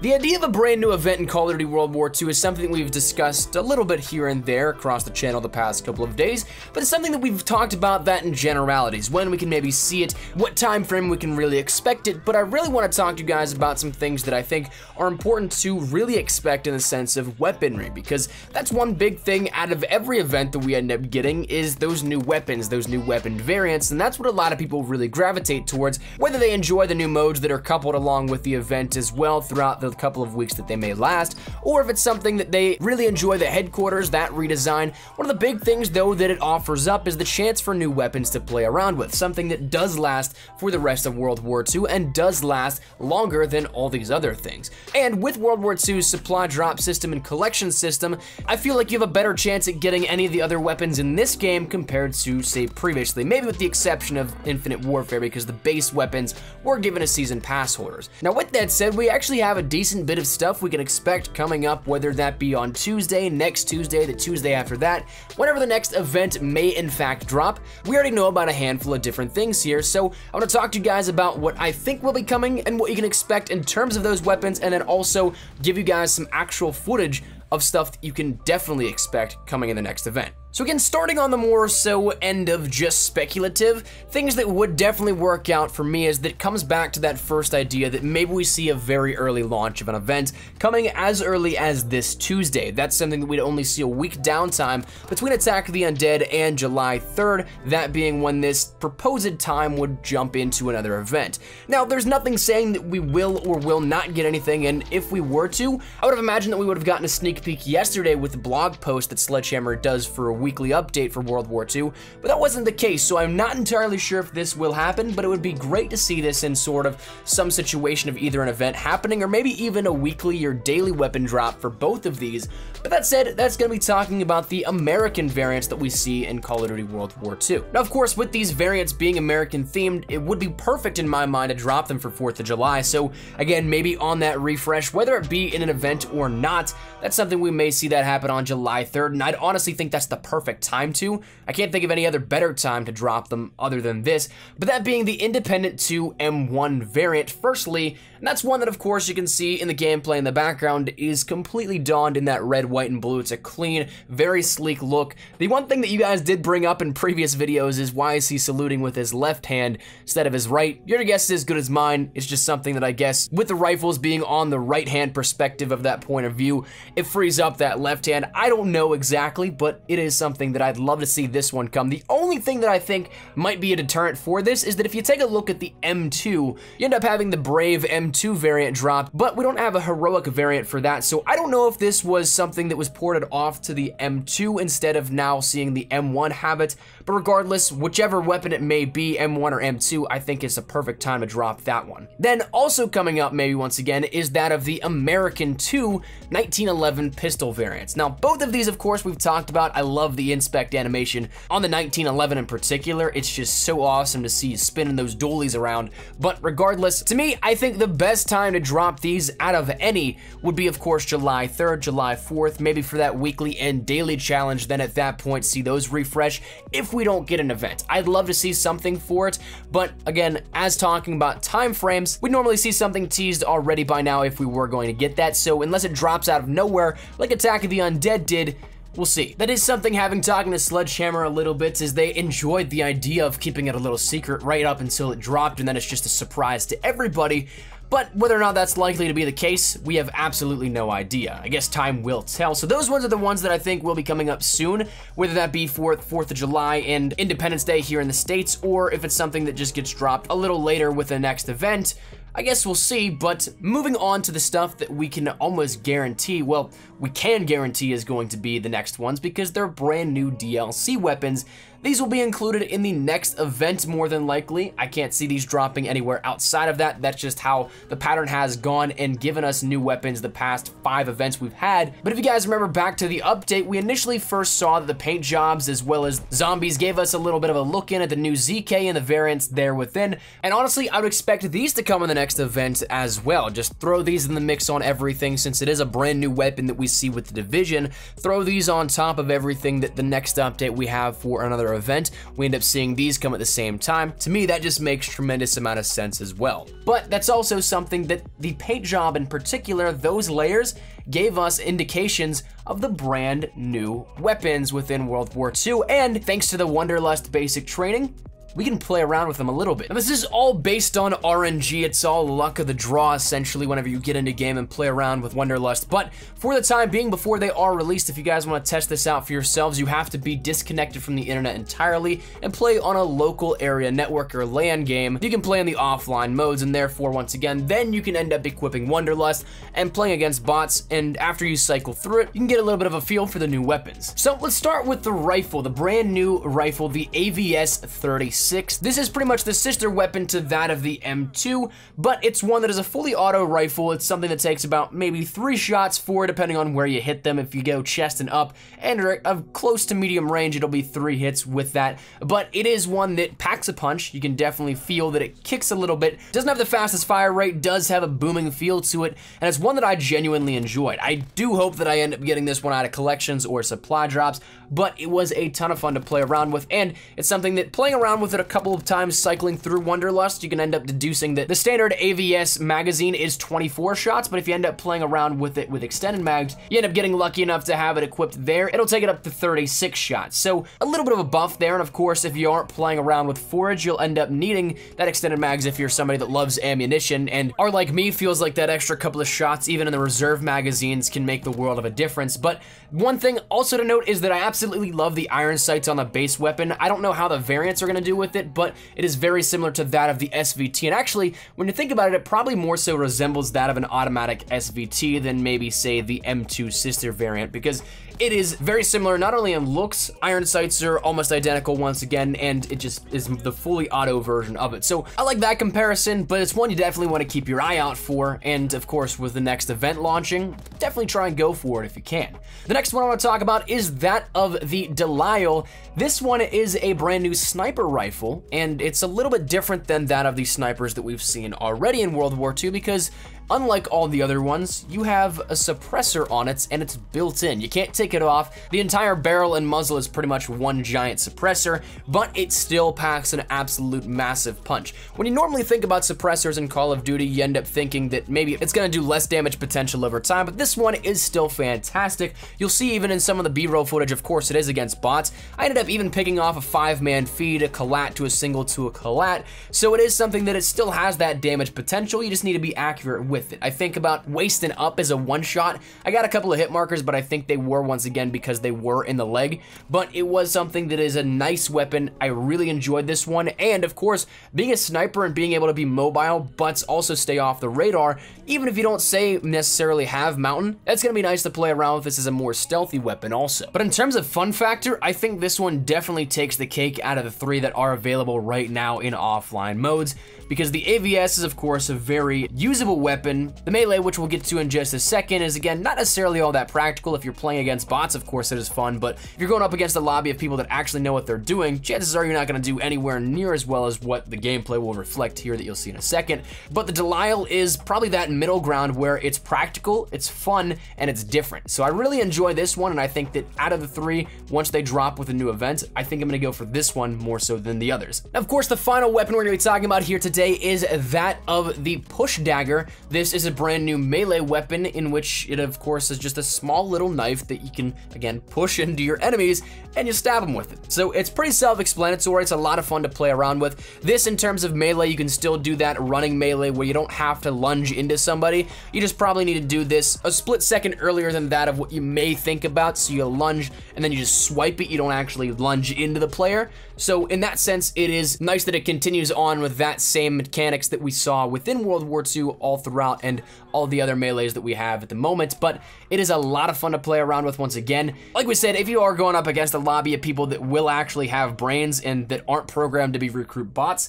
The idea of a brand new event in Call of Duty World War II is something that we've discussed a little bit here and there across the channel the past couple of days, but it's something that we've talked about that in generalities, when we can maybe see it, what time frame we can really expect it. But I really want to talk to you guys about some things that I think are important to really expect in the sense of weaponry, because that's one big thing out of every event that we end up getting is those new weapons, those new weapon variants, and that's what a lot of people really gravitate towards, whether they enjoy the new modes that are coupled along with the event as well throughout the couple of weeks that they may last, or if it's something that they really enjoy the headquarters, that redesign. One of the big things though that it offers up is the chance for new weapons to play around with, something that does last for the rest of World War II and does last longer than all these other things. And with World War II's supply drop system and collection system, I feel like you have a better chance at getting any of the other weapons in this game compared to, say, previously, maybe with the exception of Infinite Warfare, because the base weapons were given to season pass holders. Now with that said, we actually have a decent bit of stuff we can expect coming up, whether that be on Tuesday, next Tuesday, the Tuesday after that, whenever the next event may in fact drop. We already know about a handful of different things here, so I want to talk to you guys about what I think will be coming and what you can expect in terms of those weapons, and then also give you guys some actual footage of stuff that you can definitely expect coming in the next event. So again, starting on the more so end of just speculative, things that would definitely work out for me is that it comes back to that first idea that maybe we see a very early launch of an event coming as early as this Tuesday. That's something that we'd only see a week downtime between Attack of the Undead and July 3rd, that being when this proposed time would jump into another event. Now, there's nothing saying that we will or will not get anything, and if we were to, I would have imagined that we would have gotten a sneak peek yesterday with the blog post that Sledgehammer does for a weekly update for World War II, but that wasn't the case, so I'm not entirely sure if this will happen, but it would be great to see this in sort of some situation of either an event happening or maybe even a weekly or daily weapon drop for both of these. But that said, that's going to be talking about the American variants that we see in Call of Duty World War II. Now, of course, with these variants being American themed, it would be perfect in my mind to drop them for 4th of July, so again, maybe on that refresh, whether it be in an event or not, that's something we may see that happen on July 3rd, and I'd honestly think that's the perfect time to. I can't think of any other better time to drop them other than this, but that being the Independent 2 M1 variant firstly, and that's one that of course you can see in the gameplay in the background is completely donned in that red, white, and blue. It's a clean, very sleek look. The one thing that you guys did bring up in previous videos is why is he saluting with his left hand instead of his right? Your guess is as good as mine. It's just something that I guess with the rifles being on the right hand perspective of that point of view, it frees up that left hand. I don't know exactly, but it is something that I'd love to see this one come. The only thing that I think might be a deterrent for this is that if you take a look at the M2, you end up having the Brave M2 variant drop, but we don't have a heroic variant for that, so I don't know if this was something that was ported off to the M2 instead of now seeing the M1 have it, but regardless, whichever weapon it may be, M1 or M2, I think it's a perfect time to drop that one. Then also coming up maybe once again is that of the American 2 1911 pistol variants. Now both of these of course we've talked about. I love the inspect animation on the 1911 in particular. It's just so awesome to see you spinning those dualies around, but regardless, to me, I think the best time to drop these out of any would be of course July 3rd, July 4th, maybe for that weekly and daily challenge. Then at that point see those refresh if we don't get an event. I'd love to see something for it, but again, as talking about time frames, we'd normally see something teased already by now if we were going to get that, so unless it drops out of nowhere like Attack of the Undead did, we'll see. That is something, having talking to Sledgehammer a little bit, is they enjoyed the idea of keeping it a little secret right up until it dropped, and then it's just a surprise to everybody. But whether or not that's likely to be the case, we have absolutely no idea. I guess time will tell. So those ones are the ones that I think will be coming up soon, whether that be for 4th of July and Independence Day here in the States, or if it's something that just gets dropped a little later with the next event. I guess we'll see, but moving on to the stuff that we can almost guarantee, well, we can guarantee is going to be the next ones because they're brand new DLC weapons. These will be included in the next event more than likely. I can't see these dropping anywhere outside of that. That's just how the pattern has gone and given us new weapons the past 5 events we've had. But if you guys remember back to the update, we initially first saw that the paint jobs as well as zombies gave us a little bit of a look in at the new ZK and the variants there within. And honestly, I would expect these to come in the next event as well. Just throw these in the mix on everything since it is a brand new weapon that we see with the Division. Throw these on top of everything that the next update we have for another particular event, we end up seeing these come at the same time. To me, that just makes tremendous amount of sense as well. But that's also something that the paint job in particular, those layers, gave us indications of the brand new weapons within World War II, and thanks to the Wanderlust basic training, we can play around with them a little bit. Now, this is all based on RNG. It's all luck of the draw, essentially, whenever you get into game and play around with Wanderlust. But for the time being, before they are released, if you guys want to test this out for yourselves, you have to be disconnected from the internet entirely and play on a local area network or LAN game. You can play in the offline modes, and therefore, once again, then you can end up equipping Wanderlust and playing against bots, and after you cycle through it, you can get a little bit of a feel for the new weapons. So let's start with the rifle, the brand new rifle, the AVS-36. This is pretty much the sister weapon to that of the M2, but it's one that is a fully auto rifle. It's something that takes about maybe 3 shots, 4 depending on where you hit them. If you go chest and up and are of close to medium range, it'll be 3 hits with that. But it is one that packs a punch. You can definitely feel that it kicks a little bit. Doesn't have the fastest fire rate, does have a booming feel to it, and it's one that I genuinely enjoyed. I do hope that I end up getting this one out of collections or supply drops, but it was a ton of fun to play around with, and it's something that playing around with it a couple of times cycling through Wanderlust, you can end up deducing that the standard AVS magazine is 24 shots, but if you end up playing around with it with extended mags, you end up getting lucky enough to have it equipped there, it'll take it up to 36 shots. So a little bit of a buff there, and of course, if you aren't playing around with forage, you'll end up needing that extended mags if you're somebody that loves ammunition, and are like me, feels like that extra couple of shots, even in the reserve magazines, can make the world of a difference. But one thing also to note is that I absolutely love the iron sights on the base weapon. I don't know how the variants are gonna do with it, but it is very similar to that of the SVT. And actually, when you think about it, it probably more so resembles that of an automatic SVT than maybe, say, the M2 sister variant, because it is very similar, not only in looks, iron sights are almost identical once again, and it just is the fully auto version of it. So I like that comparison, but it's one you definitely want to keep your eye out for, and of course, with the next event launching, definitely try and go for it if you can. The next one I want to talk about is that of the Delisle. This one is a brand new sniper rifle, and it's a little bit different than that of the snipers that we've seen already in World War II, because unlike all the other ones, you have a suppressor on it, and it's built in. You can't take it off. The entire barrel and muzzle is pretty much one giant suppressor, but it still packs an absolute massive punch. When you normally think about suppressors in Call of Duty, you end up thinking that maybe it's gonna do less damage potential over time, but this one is still fantastic. You'll see even in some of the B-roll footage, of course it is against bots. I ended up even picking off a 5-man feed, a collat to a single to a collat, so it is something that it still has that damage potential. You just need to be accurate with it. I think about waist and up as a one-shot. I got a couple of hit markers, but I think they were once again because they were in the leg, but it was something that is a nice weapon. I really enjoyed this one, and of course, being a sniper and being able to be mobile, but also stay off the radar, even if you don't say necessarily have mountain, that's gonna be nice to play around with this as a more stealthy weapon also. But in terms of fun factor, I think this one definitely takes the cake out of the 3 that are available right now in offline modes, because the AVS is of course a very usable weapon. The melee, which we'll get to in just a second, is again not necessarily all that practical. If you're playing against bots, of course it is fun, but if you're going up against a lobby of people that actually know what they're doing, chances are you're not gonna do anywhere near as well as what the gameplay will reflect here that you'll see in a second. But the Delisle is probably that middle ground where it's practical, it's fun, and it's different. So I really enjoy this one, and I think that out of the 3, once they drop with a new event, I think I'm gonna go for this one more so than the others. Of course, the final weapon we're gonna be talking about here today is that of the Push Dagger. This is a brand new melee weapon in which it of course is just a small little knife that you can again push into your enemies and you stab them with it. So it's pretty self-explanatory. It's a lot of fun to play around with. This, in terms of melee, you can still do that running melee where you don't have to lunge into somebody. You just probably need to do this a split second earlier than that of what you may think about. So you lunge and then you just swipe it. You don't actually lunge into the player. So in that sense, it is nice that it continues on with that same mechanics that we saw within World War II all throughout and all the other melees that we have at the moment, but it is a lot of fun to play around with once again. Like we said, if you are going up against a lobby of people that will actually have brains and that aren't programmed to be recruit bots,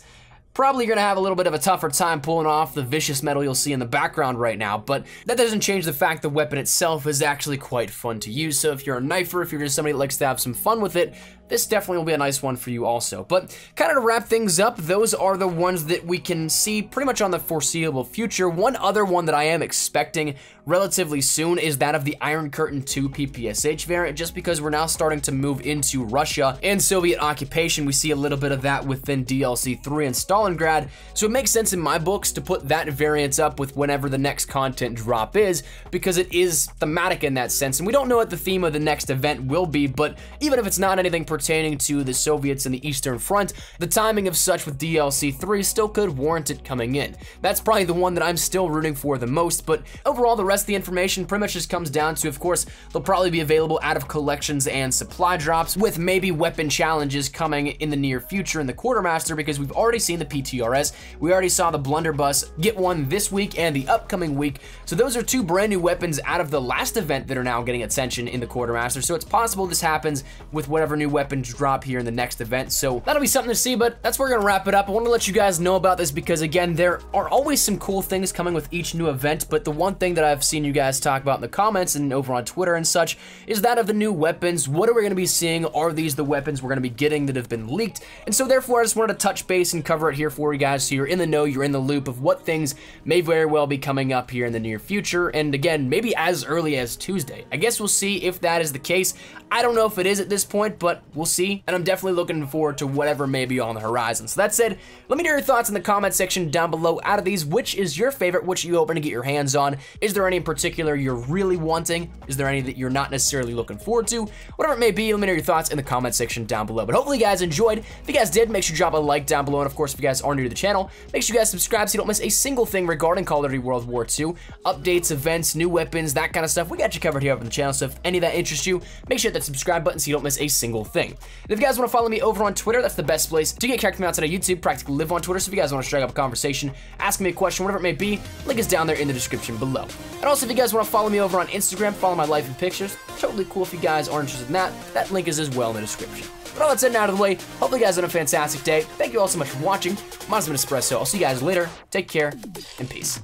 probably you're gonna have a little bit of a tougher time pulling off the vicious metal you'll see in the background right now, but that doesn't change the fact the weapon itself is actually quite fun to use. So if you're a knifer, if you're just somebody that likes to have some fun with it, this definitely will be a nice one for you also. But kind of to wrap things up, those are the ones that we can see pretty much on the foreseeable future. One other one that I am expecting relatively soon is that of the Iron Curtain 2 PPSH variant, just because we're now starting to move into Russia and Soviet occupation. We see a little bit of that within DLC 3 and Stalingrad, so it makes sense in my books to put that variant up with whenever the next content drop is, because it is thematic in that sense, and we don't know what the theme of the next event will be, but even if it's not anything pertaining to the Soviets and the Eastern Front, the timing of such with DLC 3 still could warrant it coming in. That's probably the one that I'm still rooting for the most, but overall the rest of the information pretty much just comes down to, of course, they'll probably be available out of collections and supply drops, with maybe weapon challenges coming in the near future in the Quartermaster, because we've already seen the PTRS, we already saw the Blunderbuss get one this week and the upcoming week, so those are two brand new weapons out of the last event that are now getting attention in the Quartermaster, so it's possible this happens with whatever new weapons drop here in the next event, so that'll be something to see, but that's where we're gonna wrap it up. I want to let you guys know about this because, again, there are always some cool things coming with each new event, but the one thing that I've seen you guys talk about in the comments and over on Twitter and such is that of the new weapons. What are we going to be seeing? Are these the weapons we're going to be getting that have been leaked? And so therefore I just wanted to touch base and cover it here for you guys, so you're in the know, you're in the loop of what things may very well be coming up here in the near future, and again, maybe as early as Tuesday. I guess we'll see if that is the case. I don't know if it is at this point, but we'll see, and I'm definitely looking forward to whatever may be on the horizon. So that said, let me know your thoughts in the comment section down below. Out of these, which is your favorite? Which are you hoping to get your hands on? Is there any in particular you're really wanting? Is there any that you're not necessarily looking forward to? Whatever it may be, let me know your thoughts in the comment section down below. But hopefully you guys enjoyed. If you guys did, make sure you drop a like down below, and of course, if you guys are new to the channel, make sure you guys subscribe so you don't miss a single thing regarding Call of Duty World War II. Updates, events, new weapons, that kind of stuff. We got you covered here on the channel, so if any of that interests you, make sure you hit that subscribe button so you don't miss a single thing. And if you guys want to follow me over on Twitter, that's the best place to get character outside of YouTube. Practically live on Twitter, so if you guys want to strike up a conversation, ask me a question, whatever it may be, link is down there in the description below. And also, if you guys want to follow me over on Instagram, follow my life and pictures, totally cool if you guys are interested in that. That link is as well in the description. But all that said and out of the way, hopefully you guys have a fantastic day. Thank you all so much for watching. My name's been Espresso. I'll see you guys later. Take care, and peace.